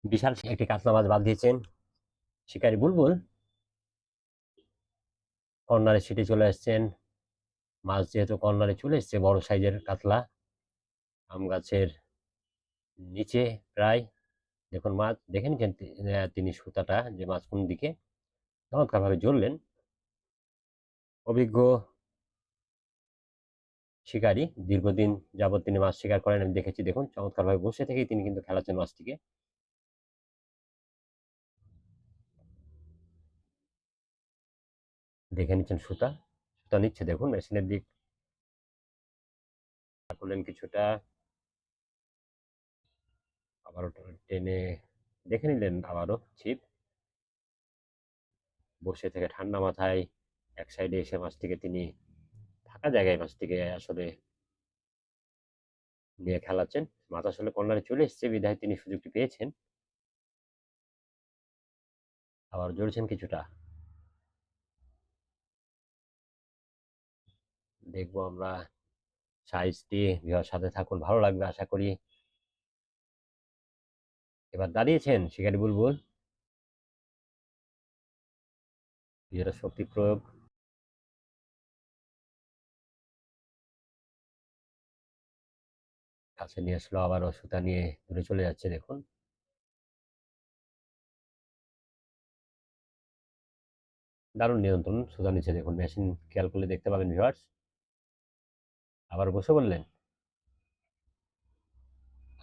বিশাল একটি কাতলা মাছ বাদ দিয়েছেন শিকারী বুলবুল। কর্নারে সিটে চলে আসছেন। মাছ যেহেতু কর্নারে চলে এসছে, বড় সাইজের কাতলা, আম গাছের নিচে প্রায়। দেখুন মাছ দেখে নিচ্ছেন তিনি সুতাটা যে মাছ কোন দিকে, চমৎকার ভাবে জ্বললেন। অভিজ্ঞ শিকারী, দীর্ঘদিন যাবৎ তিনি মাছ শিকার করেন, আমি দেখেছি। দেখুন চমৎকার ভাবে বসে থেকেই তিনি কিন্তু খেলাচ্ছেন মাছটিকে। দেখে নিচ্ছেন সুতা সুতা নিচ্ছে, দেখুন মেশিনের দিক করলেন কিছুটা, আবারও টেনে দেখে নিলেন, আবারও ছিপ। বসে থেকে ঠান্ডা মাথায় এক সাইডে এসে মাছটিকে তিনি ফাঁকা জায়গায় মাছটিকে আসলে নিয়ে খেলাচ্ছেন। মাছ আসলে কর্নারে চলে এসছে বিধায় তিনি সুযোগটি পেয়েছেন। আবার জড়ছেন কিছুটা, দেখবো আমরা সাইজটি। ভিউয়ার সাথে থাকুন, ভালো লাগবে আশা করি। এবার দাঁড়িয়েছেন শিকারী বুলবুল, নিজের শক্তি প্রয়োগ, কাছে নিয়ে আসলো, আবারও সুতা নিয়ে দূরে চলে যাচ্ছে। দেখুন দারুণ নিয়ন্ত্রণ, সুতা নিচ্ছে দেখুন, মেশিন খেয়াল করলে দেখতে পাবেন ভিউয়ার্স। আবার বসে বললেন,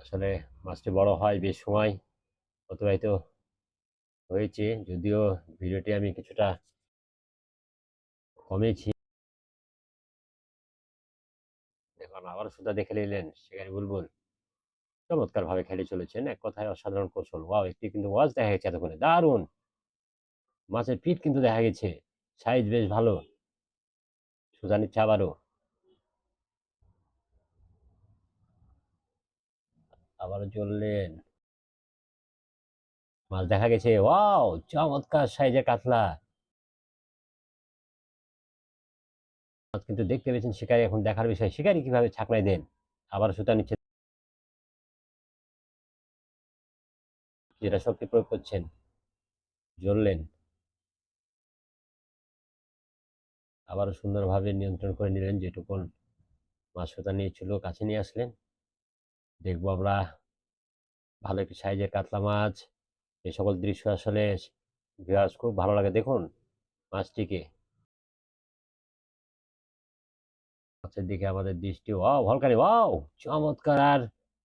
আসলে মাছটি বড় হয় বেশ সময় অতিবাহিত হয়েছে, যদিও ভিডিওটি আমি কিছুটা কমেছি। দেখুন আবার সুতা দেখে নিলেন শিকারী বুলবুল, চমৎকার ভাবে খেলে চলেছেন। এক কথায় অসাধারণ কৌশল। ওয়াও, একটি কিন্তু ওয়াজ দেখা গেছে এতক্ষণে, দারুণ। মাছের পিঠ কিন্তু দেখা গেছে, সাইজ বেশ ভালো। সুতা নিচ্ছে আবারও, আবারও চললেন। মাছ দেখা গেছে, ওয়াও, চমৎকার সাইজের কাতলা মাছ কিন্তু দেখতে পেয়েছেন শিকারী। এখন দেখার বিষয় শিকারী কিভাবে ছাকনায় দেন। আবার সুতা নিচ্ছে, যেটা শক্তি প্রয়োগ করছেন, জ্বললেন। আবারও সুন্দরভাবে নিয়ন্ত্রণ করে নিলেন, যেটুকুন মাছ সুতা নিয়েছিল কাছে নিয়ে আসলেন। দেখবো আমরা ভালো একটি সাইজের কাতলা মাছ। এই সকল দৃশ্য আসলে ভিউয়ার্স খুব ভালো লাগে। দেখুন মাছটিকে, মাছের দিকে আমাদের দৃষ্টি, ওয়াও ভলকানি, ওয়াও চমৎকার। আর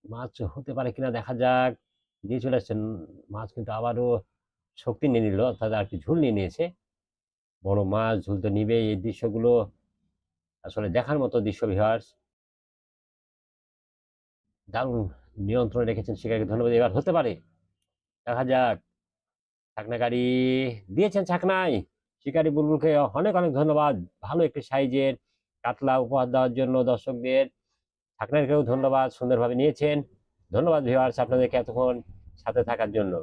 মাছ হতে পারে কিনা দেখা যাক। নিয়ে চলে আসছেন মাছ, কিন্তু আবারও শক্তি নিয়ে নিল, অর্থাৎ আর কি ঝুল নিয়ে নিয়েছে। বড় মাছ ঝুল তো নিবে। এই দৃশ্যগুলো আসলে দেখার মতো দৃশ্য ভিউয়ার্স। দারুণ নিয়ন্ত্রণে রেখেছেন শিকারীকে, ধন্যবাদ। এবার হতে পারে, দেখা যাক। ছাকনা গাড়ি দিয়েছেন ছাকনায়, শিকারী বুলবুলকে অনেক অনেক ধন্যবাদ। ভালো একটি সাইজের কাতলা উপহার দেওয়ার জন্য দর্শকদের। ছাকনাকেও ধন্যবাদ, সুন্দরভাবে নিয়েছেন। ধন্যবাদ ভিউয়ার্স আপনাদেরকে এতক্ষণ সাথে থাকার জন্য।